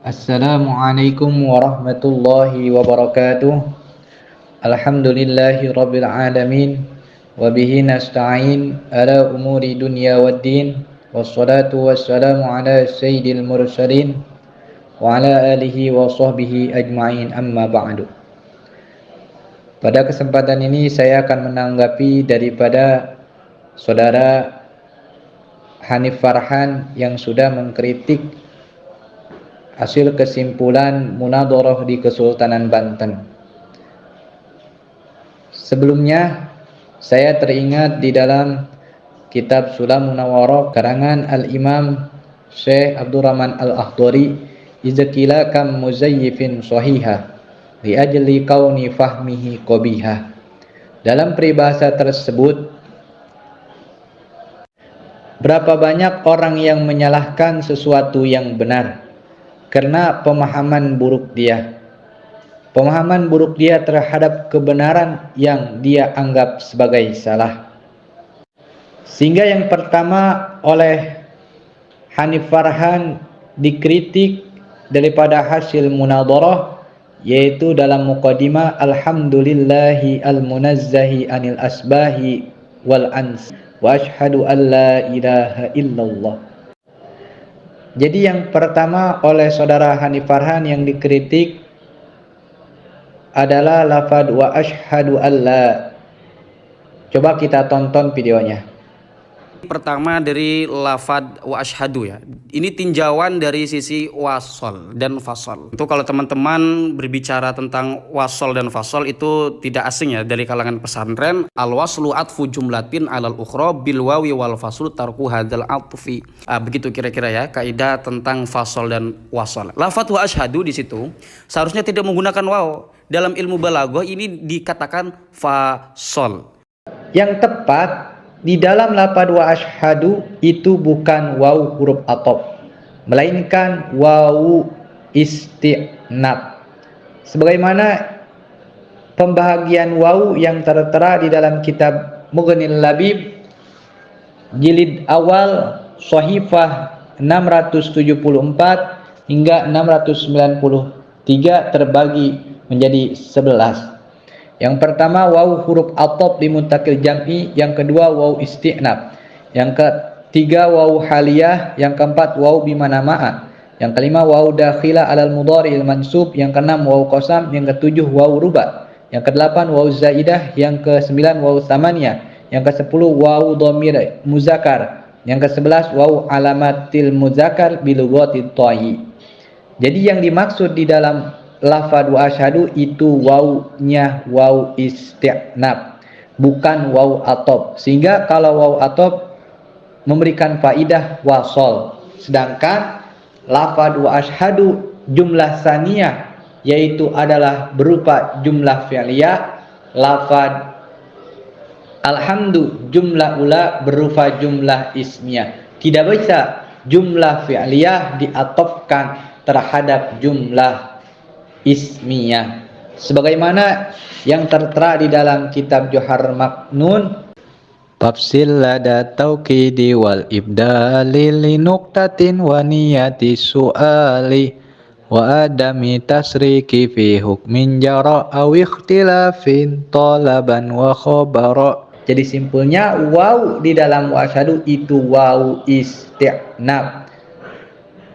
Assalamualaikum warahmatullahi wabarakatuh. Alhamdulillahi rabbil alamin. Wabihi nasta'in ala umuri dunya waddin. Wassalatu wassalamu ala sayyidil mursalin wa ala alihi wa sahbihi ajma'in, amma ba'du. Pada kesempatan ini saya akan menanggapi daripada saudara Hanif Farhan yang sudah mengkritik hasil kesimpulan munadharah di Kesultanan Banten. Sebelumnya saya teringat di dalam kitab Sulamun Nawwarah karangan Al-Imam Syekh Abdurrahman Al-Akhdari, izkila kam muzayyifin sahiha li ajli kauni fahmihi qabiha. Dalam peribahasa tersebut, berapa banyak orang yang menyalahkan sesuatu yang benar karena pemahaman buruk dia. Pemahaman buruk dia terhadap kebenaran yang dia anggap sebagai salah. Sehingga yang pertama oleh Hanif Farhan dikritik daripada hasil munadharah, yaitu dalam muqaddimah alhamdulillahi al-munazzahi anil asbahi wal ans wa ashhadu an la ilaha illallah. Jadi yang pertama oleh saudara Hanif Farhan yang dikritik adalah lafad wa ashhadu alla. Coba kita tonton videonya. Pertama dari lafad wa ashhadu ya. Ini tinjauan dari sisi wasol dan fasol. Itu kalau teman-teman berbicara tentang wasol dan fasol itu tidak asing ya dari kalangan pesantren. Al waslu atfu jumlatin alal ukhra bil wawi wal faslu tarku hadzal atfi. Begitu kira-kira ya kaidah tentang fasol dan wasol. Lafad wa ashhadu di situ seharusnya tidak menggunakan waw. Dalam ilmu balaghah ini dikatakan fasol. Yang tepat di dalam lafaz wa ashhadu itu bukan waw huruf atop, melainkan waw isti'nab. Sebagaimana pembahagian waw yang tertera di dalam kitab Mughnil Labib jilid awal Shahifah 674 hingga 693 terbagi menjadi 11. Yang pertama waw huruf atop di muntakil jam'i, yang kedua waw isti'nab, yang ketiga waw haliyah, yang keempat waw bimana ma'a, yang kelima waw dakhila alal mudhari'il mansub, yang keenam waw qasam, yang ketujuh waw ruba, yang kedelapan waw zaidah, yang kesembilan waw tsamaniyah, yang kesepuluh waw dhamir muzakkar, yang kesebelas waw alamatil muzakkar bilughatit thayyi. Jadi yang dimaksud di dalam lafad wa asyhadu itu wawnya waw isti'nab, bukan waw atop. Sehingga kalau waw atop memberikan faidah wasol, sedangkan lafad wa asyhadu jumlah saniyah yaitu adalah berupa jumlah fi'liyah, lafad alhamdu jumlah ula berupa jumlah ismiyah. Tidak bisa jumlah fi'liyah diatofkan terhadap jumlah ismiyah, sebagaimana yang tertera di dalam kitab Johar Maknun tafsil lada tauqidi wal ibdali li nuqtatin wa niyati su'ali wa adami tasriki fi hukmin jara aw ikhtilafin talaban wa khabara. Jadi simpulnya waw di dalam wa asyhadu itu waw isti'nab,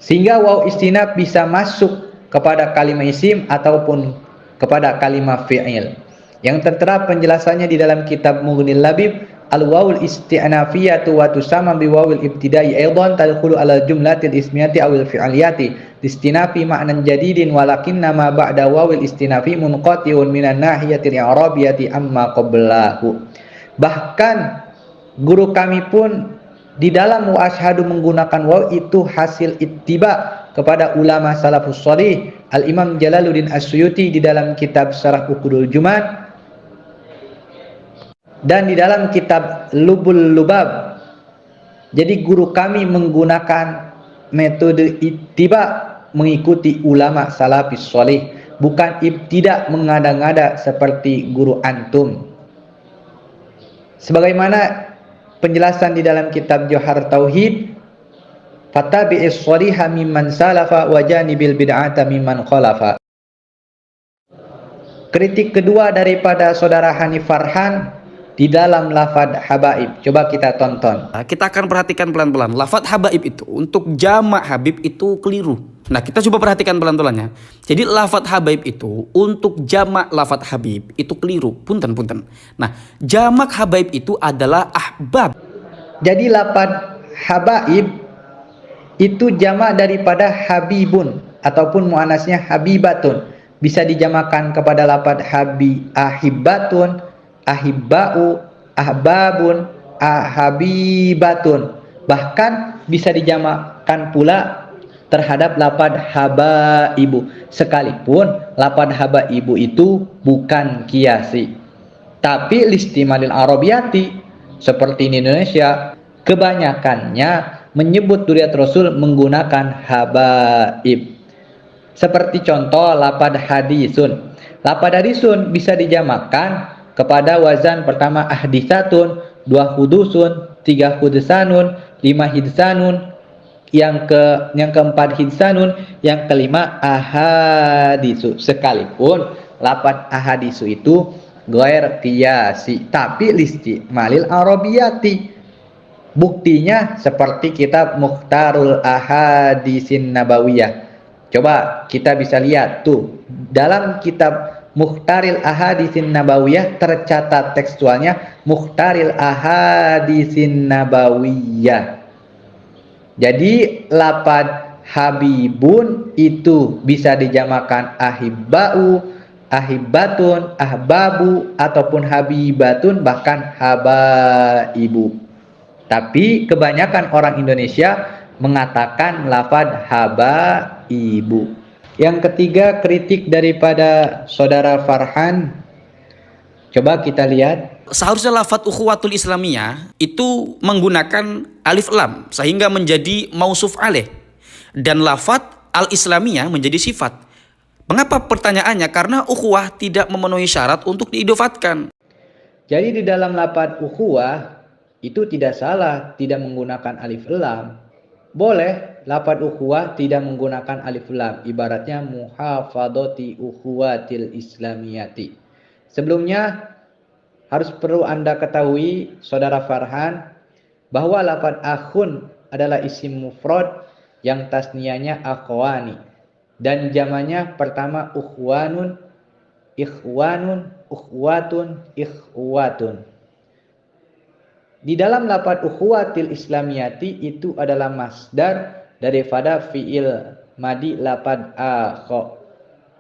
sehingga waw istinab bisa masuk kepada kalimat isim ataupun kepada kalimat fi'il. Yang tertera penjelasannya di dalam kitab Mughnil Labib, al-wawul isti'nafiyatu wa tusamma bi wawil ibtidai aidan tadkhulu ala jumlatil ismiyati awil fi'liyati istinafi ma'nan jadidin walakinna ma ba'da wawil istinafi munqati'un minan nahiyatil i'rabiyati amma qablahu. Bahkan guru kami pun di dalam wa asyhadu menggunakan waw itu hasil ittiba kepada ulama salafus shalih. Al-Imam Jalaluddin As-Suyuti di dalam kitab Syarah Uqudul Jumat dan di dalam kitab Lubul Lubab. Jadi guru kami menggunakan metode ittiba, mengikuti ulama salafus shalih, bukan ibtida, mengada-ngada seperti guru antum. Sebagaimana penjelasan di dalam kitab Johar Tauhid Fattabi'is shaliha mimman salafa wa janibil bid'ata mimman khalafa. Kritik kedua daripada saudara Hanif Farhan di dalam lafad habaib. Coba kita tonton. Kita akan perhatikan pelan-pelan. Lafad habaib itu untuk jamak habib itu keliru. Nah, kita coba perhatikan pelan-pelannya. Jadi lafad habaib itu untuk jamak lafad habib itu keliru. Punten. Nah, jamak habaib itu adalah ahbab. Jadi lafad habaib itu jamak daripada habibun ataupun muannasnya habibatun. Bisa dijamakan kepada lafad ahibbatun, ahibba'u, ahbabun, ahabibatun. Bahkan bisa dijamakkan pula terhadap lafad habaibu, sekalipun lafad habaibu itu bukan kiasi. Tapi listimalil arabiyati seperti di Indonesia kebanyakannya menyebut dzurriyyat Rasul menggunakan habaib. Seperti contoh lafad hadisun. Lafad hadisun bisa dijamakkan kepada wazan pertama ahditsatun, dua hudusun, tiga hudusanun, lima hidsanun, yang keempat hidsanun, yang kelima ahadisu. Sekalipun lafad ahadisu itu ghair qiyasi, tapi listimalil arabiyati. Buktinya seperti kitab Mukhtarul Ahadisin Nabawiyah. Coba kita bisa lihat tuh dalam kitab Mukhtaril Ahadisin Nabawiyah tercatat tekstualnya Mukhtaril Ahadisin Nabawiyah. Jadi lafad habibun itu bisa dijamakan ahibba'u, ahibbatun, ahbabu ataupun habibatun, bahkan habaibu. Tapi kebanyakan orang Indonesia mengatakan lafad habaibu. Yang ketiga, kritik daripada saudara Farhan. Coba kita lihat. Seharusnya lafad ukhuwatul islamiyah itu menggunakan alif lam sehingga menjadi mausuf alaih, dan lafad al islamiyah menjadi sifat. Mengapa pertanyaannya? Karena ukhuwah tidak memenuhi syarat untuk diidofatkan. Jadi di dalam lafad ukhuwah itu tidak salah tidak menggunakan alif lam. Boleh lafad ukhuwah tidak menggunakan alif lam, ibaratnya muhafadati ukhuwatil islamiyati. Sebelumnya harus perlu Anda ketahui saudara Farhan bahwa lafad akhun adalah isim mufrad yang tasniyahnya akhwani dan jamannya pertama ukhwanun, ikhwanun, ukhwatun, ikhwatun. Di dalam lafaz ukhuwatil islamiyati itu adalah masdar daripada fiil madi lafaz akha.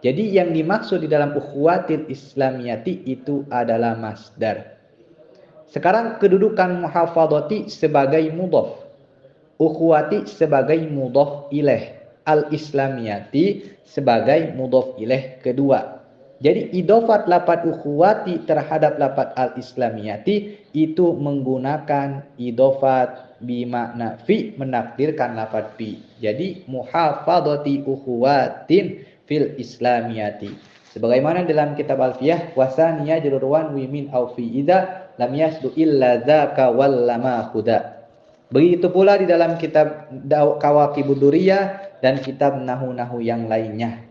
Jadi yang dimaksud di dalam ukhuwatil islamiyati itu adalah masdar. Sekarang kedudukan muhafadhati sebagai mudhaf, ukhuwati sebagai mudhaf ilaih, al islamiyati sebagai mudhaf ilaih kedua. Jadi idofat lafad ukhuwati terhadap lafad al-islamiyati itu menggunakan idofat bimakna fi, menakdirkan lafad fi. Jadi muhafadhati ukhuwatin fil islamiyati. Sebagaimana dalam kitab Alfiyah, wasaniya jururwan wimin au fi idza lam yasdu illa dzaka wal lama khuda. Begitu pula di dalam kitab Kawakibud Duriyah dan kitab nahu-nahu yang lainnya.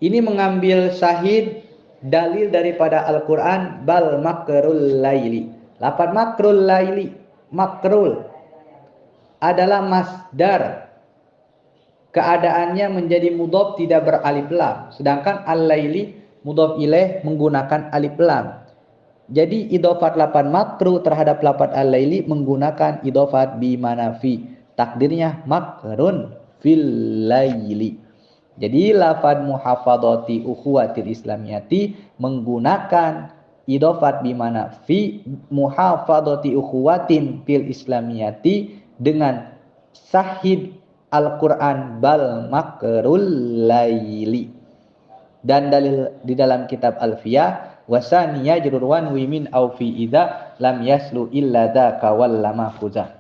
Ini mengambil syahid dalil daripada Al-Quran bal makrul laili. Lafaz makrul laili, makrul adalah masdar. Keadaannya menjadi mudhaf tidak beralif lam. Sedangkan al-laili mudhaf ilaih menggunakan alif lam. Jadi idhofat lafaz makru terhadap lafaz al-laili menggunakan idhofat bi manafi. Takdirnya makrun fil laili. Jadi lafaz muhafadhati ukhuwatil islamiyati menggunakan idhofat bimana fi muhafadhati ukhuwatin fil islamiyati dengan sahid Al-Quran bal makrul laili. Dan dalil di dalam kitab Alfiyah wasaniya jururwan wimin au fi idza lam yaslu illa dzaka wal lama khuza.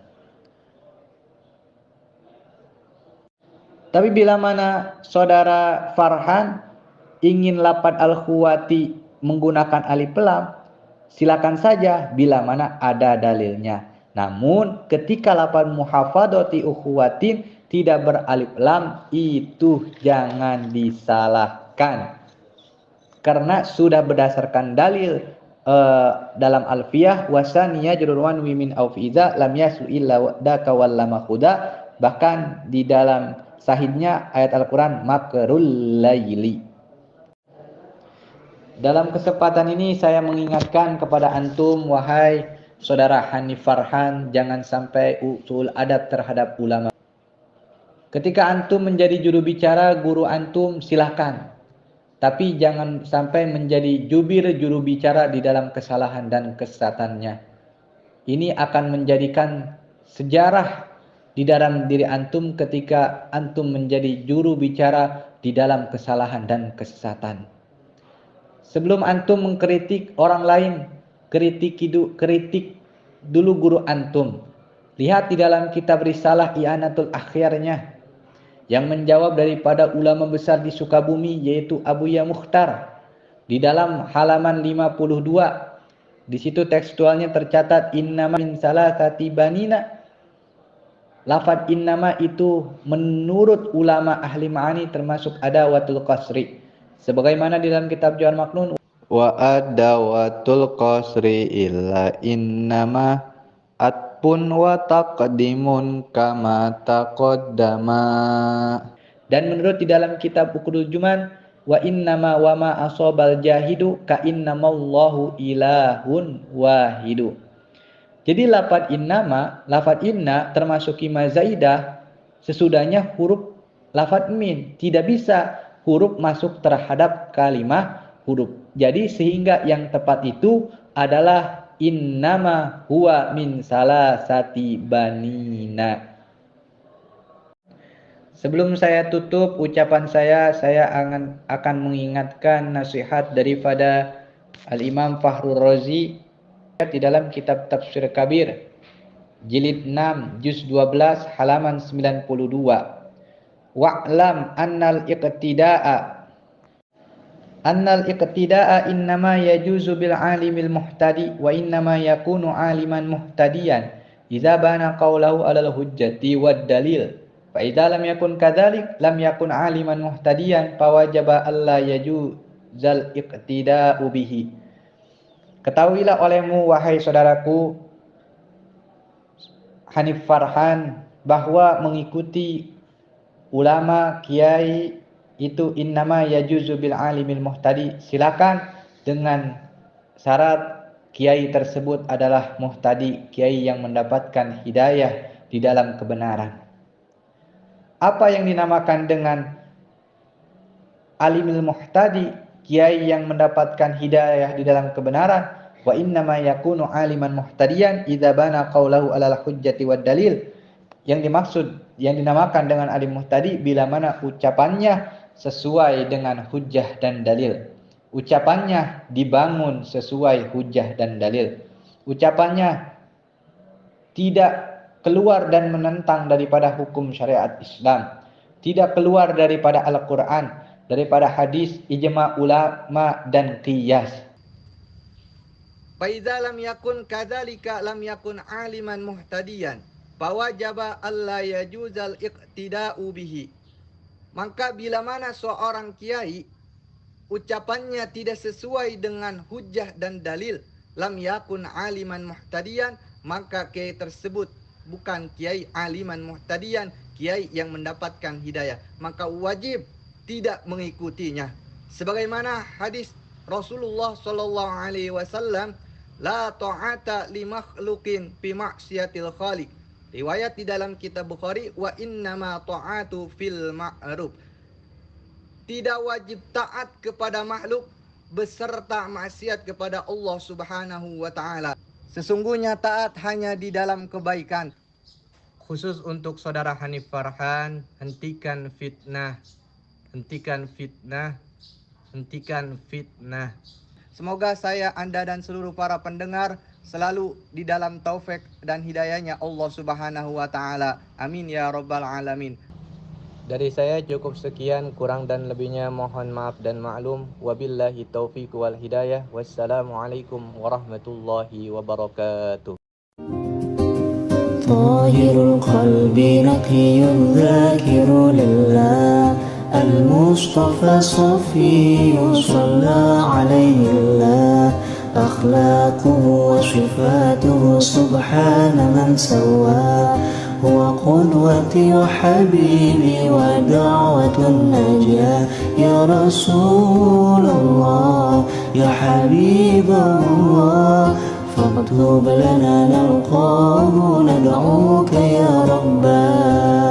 Tapi bila mana saudara Farhan ingin lafaz al-khuwati menggunakan alif lam, silakan saja bila mana ada dalilnya. Namun ketika lafaz muhafadati ukhuwatin tidak beralif lam, itu jangan disalahkan. Karena sudah berdasarkan dalil dalam alfiyah wasaniya jururwan wimin auf iza lam yasu illa daka wallama khuda, bahkan di dalam sahihnya ayat Al-Quran makrul laili. Dalam kesempatan ini saya mengingatkan kepada antum, wahai saudara Hanif Farhan, jangan sampai usul adab terhadap ulama. Ketika antum menjadi juru bicara, guru antum silahkan. Tapi jangan sampai menjadi jubir juru bicara di dalam kesalahan dan kesesatannya. Ini akan menjadikan sejarah di dalam diri antum ketika antum menjadi juru bicara di dalam kesalahan dan kesesatan. Sebelum antum mengkritik orang lain, kritik dulu guru antum. Lihat di dalam kitab Risalah I'anatul Akhyarnya yang menjawab daripada ulama besar di Sukabumi, yaitu Abu Ya Mukhtar. Di dalam halaman 52, di situ tekstualnya tercatat innama min salasati banina. Lafaz innama itu menurut ulama ahli ma'ani termasuk adawatul qasri. Sebagaimana di dalam kitab Jawahir Maknun, wa adawatul qasri illa innama atpun wa taqdimun kama taqaddama. Dan menurut di dalam kitab Uqudul Juman, wa innama wa ma asobal jahidu ka innamallahu ilahun wahidu. Jadi lafaz innama, lafaz inna termasuk kima zaidah sesudahnya huruf lafaz min, tidak bisa huruf masuk terhadap kalimah huruf. Jadi sehingga yang tepat itu adalah innama huwa min salasati banina. Sebelum saya tutup ucapan saya akan mengingatkan nasihat daripada Al-Imam Fakhrur Razi di dalam kitab Tafsir Kabir jilid 6 juz 12 halaman 92. Wa'lam annal iqtida'a innama yajuzu bil alimil muhtadi wa innama yakunu aliman muhtadiyan idza bana qawlahu alal hujjati wad dalil fa idza lam yakun kadzalik lam yakun aliman muhtadiyan fa wajaba alla yajuzal iqtida'u bihi. Ketahuilah olehmu wahai saudaraku Hanif Farhan bahwa mengikuti ulama kiai itu innama yajuzu bil alimil muhtadi, silakan dengan syarat kiai tersebut adalah muhtadi, kiai yang mendapatkan hidayah di dalam kebenaran. Apa yang dinamakan dengan alimil muhtadi? Kiai yang mendapatkan hidayah di dalam kebenaran. Wa innama yakunu aliman muhtadiyan idza bana qawlahu alal hujjati wad dalil. Yang dimaksud, yang dinamakan dengan alim muhtadi bila mana ucapannya sesuai dengan hujjah dan dalil. Ucapannya dibangun sesuai hujjah dan dalil. Ucapannya tidak keluar dan menentang daripada hukum syariat Islam. Tidak keluar daripada Al-Quran, daripada hadis, ijma ulama dan qiyas. Fa idza lam yakun kadzalika lam yakun aliman muhtadiyan fawajaba alla yajuzal iqtida'u bihi. Maka bila mana seorang kiai ucapannya tidak sesuai dengan hujjah dan dalil, lam yakun aliman muhtadiyan, maka kiai tersebut bukan kiai aliman muhtadiyan, kiai yang mendapatkan hidayah, maka wajib tidak mengikutinya. Sebagaimana hadis Rasulullah sallallahu alaihi wasallam, la ta'ata li makhluqin fi ma'siyatil khaliq. Riwayat di dalam kitab Bukhari, wa innama ta'atu fil ma'ruf. Tidak wajib taat kepada makhluk beserta maksiat kepada Allah Subhanahu wa taala. Sesungguhnya taat hanya di dalam kebaikan. Khusus untuk saudara Hanif Farhan, hentikan fitnah. Hentikan fitnah, hentikan fitnah. Semoga saya, Anda dan seluruh para pendengar selalu di dalam taufik dan hidayahnya Allah Subhanahu wa taala. Amin ya rabbal alamin. Dari saya cukup sekian, kurang dan lebihnya mohon maaf dan maklum. Wabillahi taufiq wal hidayah. Wassalamualaikum warahmatullahi wabarakatuh. طاهر القلب نقي ذاكر لله المصطفى صفي صلى عليه الله أخلاقه وصفاته سبحان من سواه هو قدوتي وحبيبي ودعوة النجاة يا رسول الله يا حبيب الله فاكتب لنا نلقاه ندعوك يا رباه.